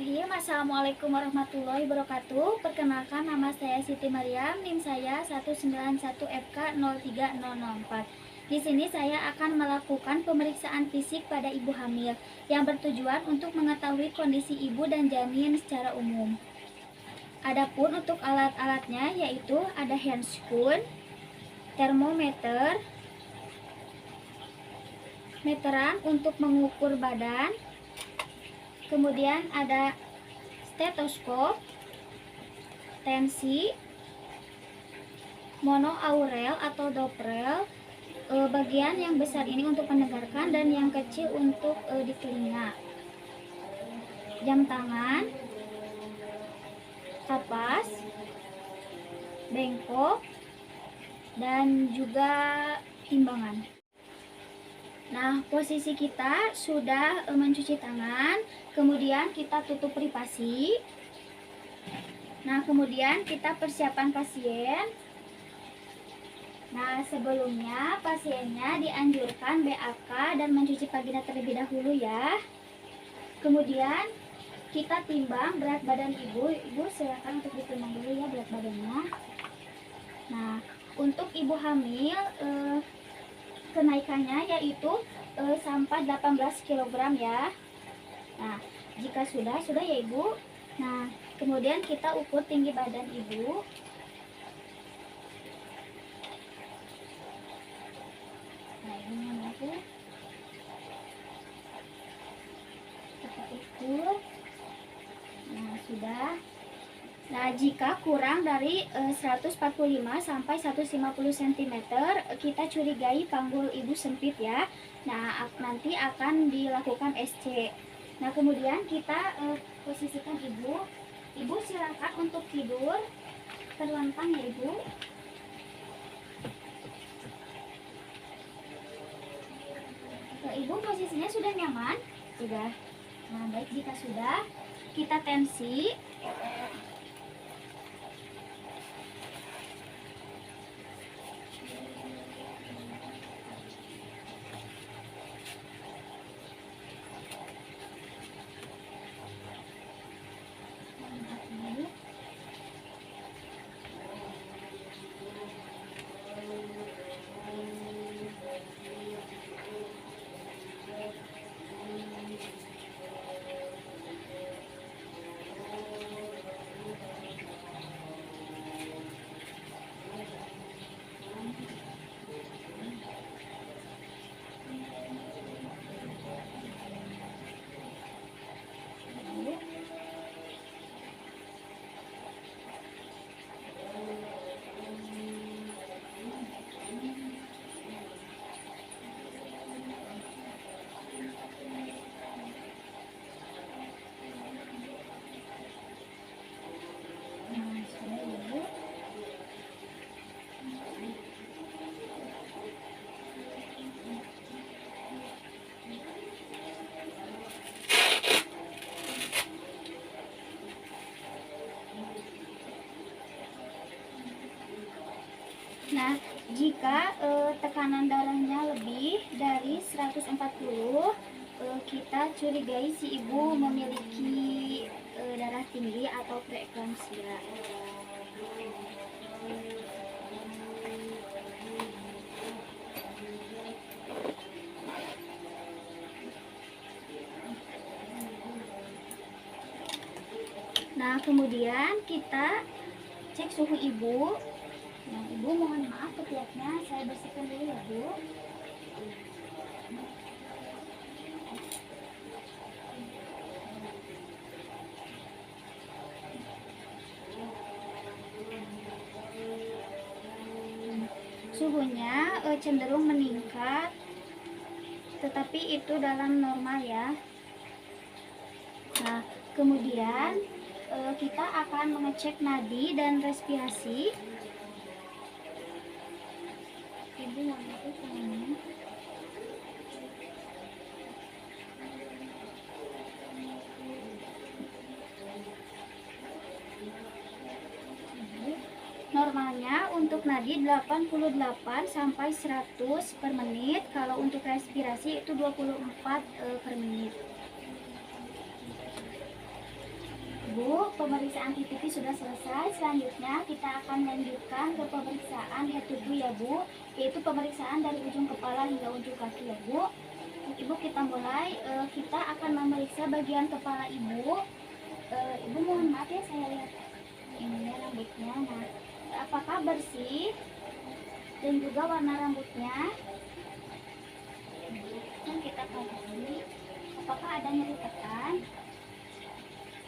Bismillahirrahmanirrahim. Assalamualaikum warahmatullahi wabarakatuh. Perkenalkan, nama saya Siti Maryam, NIM saya 191FK03004. Di sini saya akan melakukan pemeriksaan fisik pada ibu hamil yang bertujuan untuk mengetahui kondisi ibu dan janin secara umum. Adapun untuk alat-alatnya yaitu ada handscoon, termometer, meteran untuk mengukur badan, kemudian ada stetoskop, tensi, monoaurel atau doppler, bagian yang besar ini untuk mendengarkan dan yang kecil untuk di telinga, jam tangan, kapas, bengkok, dan juga timbangan. Nah, posisi kita sudah mencuci tangan, kemudian kita tutup privasi. Nah, kemudian kita persiapan pasien. Nah, sebelumnya pasiennya dianjurkan BAK dan mencuci vagina terlebih dahulu ya. Kemudian kita timbang berat badan ibu. Ibu silakan untuk ditimbang dulu ya berat badannya. Nah, untuk ibu hamil kenaikannya yaitu sampai 18 kg ya. Nah, jika sudah ya ibu. Nah, kemudian kita ukur tinggi badan ibu. Nah, ini aku kita ukur. Nah, sudah. Nah, jika kurang dari 145 sampai 150 cm, kita curigai panggul ibu sempit ya. Nah, nanti akan dilakukan SC. Nah, kemudian kita posisikan ibu. Ibu silakan untuk tidur terlentang ya ibu. Nah, ibu posisinya sudah nyaman? Sudah. Nah, baik, jika sudah, kita tensi. Nah, jika tekanan darahnya lebih dari 140, kita curigai si ibu memiliki darah tinggi atau preeklamsia. Nah, kemudian kita cek suhu ibu. Nah, ibu mohon maaf ketiaknya saya bersihkan dulu ya bu. Suhunya cenderung meningkat, tetapi itu dalam normal ya. Nah, kemudian kita akan mengecek nadi dan respirasi. Ibu mau itu semuanya. Normalnya untuk nadi 88 sampai 100 per menit, kalau untuk respirasi itu 24 per menit. Bu, pemeriksaan pipi sudah selesai. Selanjutnya kita akan lanjutkan ke pemeriksaan head to toe ya Bu, yaitu pemeriksaan dari ujung kepala hingga ujung kaki ya Bu. Ibu, kita mulai. Kita akan memeriksa bagian kepala Ibu. Ibu mohon maaf ya, saya lihat ini rambutnya. Nah, apakah bersih dan juga warna rambutnya? Dan kita kasih, apakah ada nyeri tekan?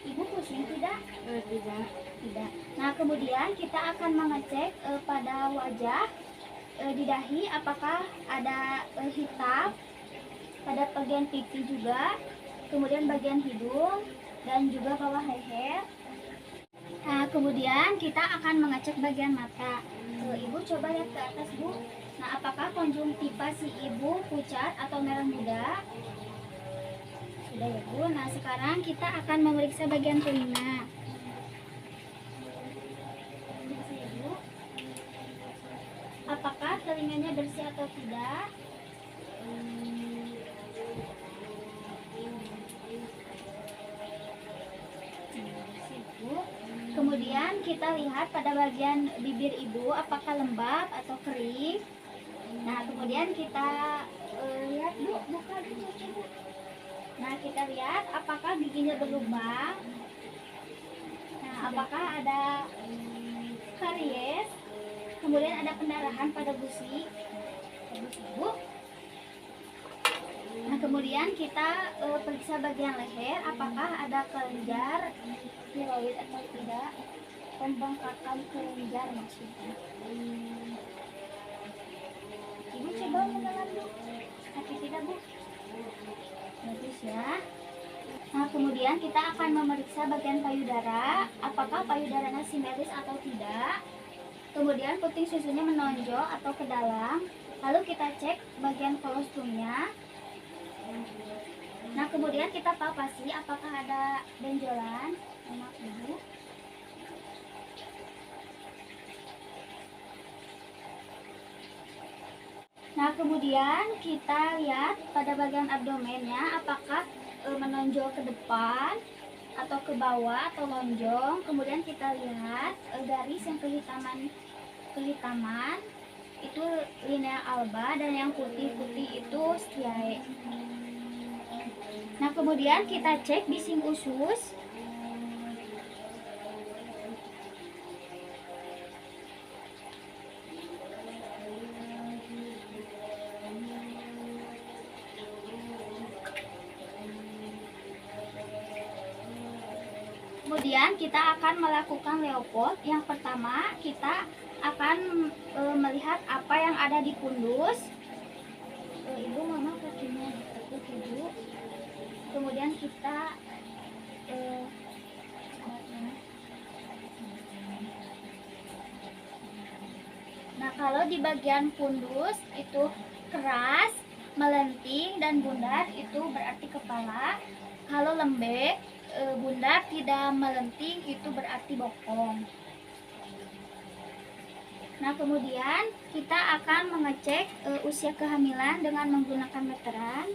Ibu pusing tidak? Tidak. Tidak. Nah, kemudian kita akan mengecek pada wajah, di dahi, apakah ada hitam, pada bagian pipi juga, kemudian bagian hidung, dan juga bawah leher. Nah, kemudian kita akan mengecek bagian mata. Ibu coba lihat ke atas, Bu. Nah, apakah konjungtiva si Ibu pucat atau merah muda? Sudah ya Bu. Nah, sekarang kita akan memeriksa bagian telinga. Bersih ya Bu. Apakah telinganya bersih atau tidak? Bersih Bu. Kemudian kita lihat pada bagian bibir Ibu apakah lembab atau kering. Nah, kemudian kita lihat Bu, buka dulu Bu. Nah, kita lihat apakah giginya berlubang. Nah, apakah ada karies. Kemudian ada pendarahan pada gusi Bu. Nah, kemudian kita periksa bagian leher, apakah ada kelenjar tiroid atau tidak, pembengkakan kelenjar maksudnya. Ibu coba menelan Bu, sakit tidak Bu? Bagus ya. Nah, kemudian kita akan memeriksa bagian payudara, apakah payudaranya simetris atau tidak. Kemudian puting susunya menonjol atau ke dalam. Lalu kita cek bagian kolostrumnya. Nah, kemudian kita palpasi apakah ada benjolan. Maaf Ibu. Nah, kemudian kita lihat pada bagian abdomennya apakah menonjol ke depan atau ke bawah atau lonjong. Kemudian kita lihat garis yang kehitaman itu linea alba, dan yang putih-putih itu striae. Nah, kemudian kita cek bising usus. Kemudian kita akan melakukan Leopold. Yang pertama, kita akan melihat apa yang ada di pundus. Ibu, mama kakinya ditekuk Ibu. Kemudian kita nah, kalau di bagian pundus itu keras, melenting, dan bundar itu berarti kepala. Kalau lembek, bundar, tidak melenting, itu berarti bokong. Nah, kemudian kita akan mengecek usia kehamilan dengan menggunakan meteran.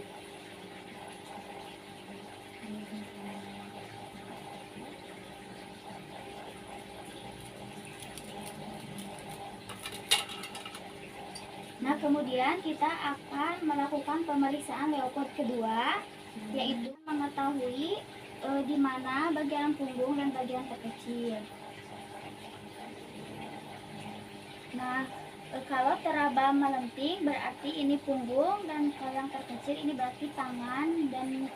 Nah, kemudian kita akan melakukan pemeriksaan Leopold kedua, yaitu mengetahui di mana bagian punggung dan bagian terkecil. Nah, kalau teraba melenting berarti ini punggung, dan kalau yang terkecil ini berarti tangan dan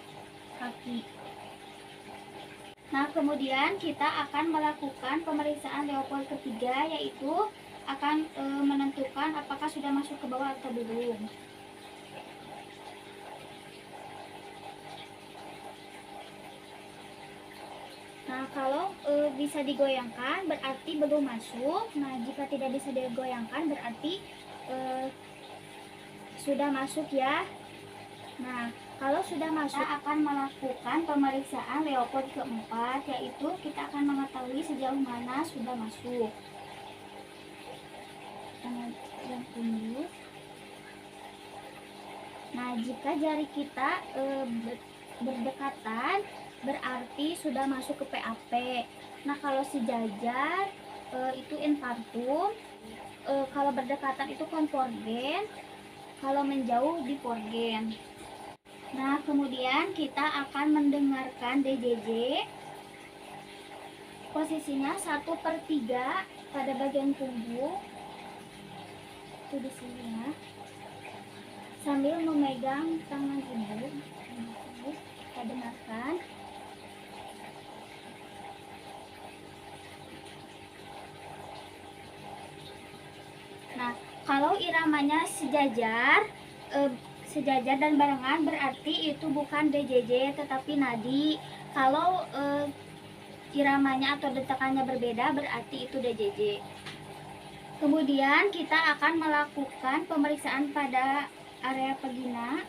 kaki. Nah, kemudian kita akan melakukan pemeriksaan Leopold ketiga, yaitu akan menentukan apakah sudah masuk ke bawah atau belum. Nah, kalau bisa digoyangkan berarti belum masuk. Nah, jika tidak bisa digoyangkan berarti sudah masuk ya. Nah, kalau sudah masuk, kita akan melakukan pemeriksaan Leopold keempat, yaitu kita akan mengetahui sejauh mana sudah masuk. Yang pundus. Nah, jika jari kita berdekatan, berarti sudah masuk ke PAP. Nah, kalau sejajar itu infartum, kalau berdekatan itu konforgen, kalau menjauh diporgen. Nah, kemudian kita akan mendengarkan DJJ. Posisinya 1/3 pada bagian punggung. Itu di sini ya. Sambil memegang tangan ibu. Kita dengarkan. Nah, kalau iramanya sejajar, dan barengan berarti itu bukan DJJ tetapi nadi. Kalau iramanya atau detakannya berbeda berarti itu DJJ. Kemudian kita akan melakukan pemeriksaan pada area vagina.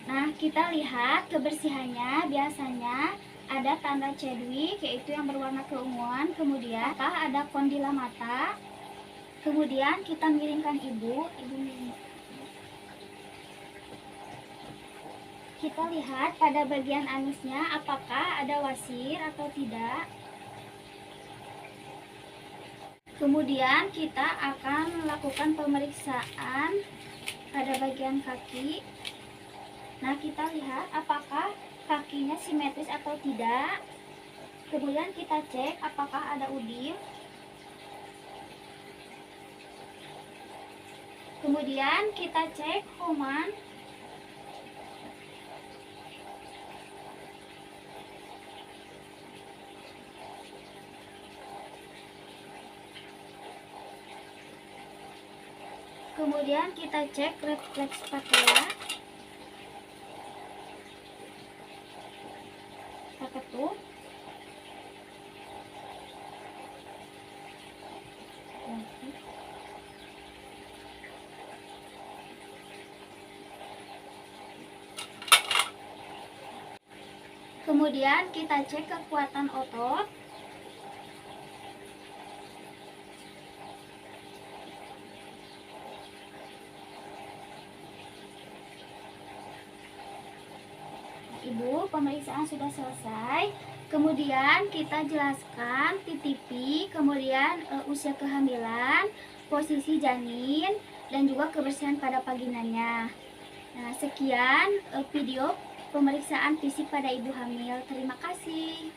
Nah, kita lihat kebersihannya. Biasanya ada tanda Chadwick, yaitu yang berwarna keunguan. Kemudian ada kondila mata. Kemudian kita miringkan ibu miring. Kita lihat pada bagian anusnya apakah ada wasir atau tidak. Kemudian kita akan melakukan pemeriksaan pada bagian kaki. Nah, kita lihat apakah kakinya simetris atau tidak. Kemudian kita cek apakah ada udim. Kemudian kita cek kuman. Kemudian kita cek refleks patella. Kita ketuk. Kemudian kita cek kekuatan otot. Ibu, pemeriksaan sudah selesai. Kemudian kita jelaskan TTP, kemudian usia kehamilan, posisi janin, dan juga kebersihan pada vaginanya. Nah, sekian video pemeriksaan fisik pada ibu hamil. Terima kasih.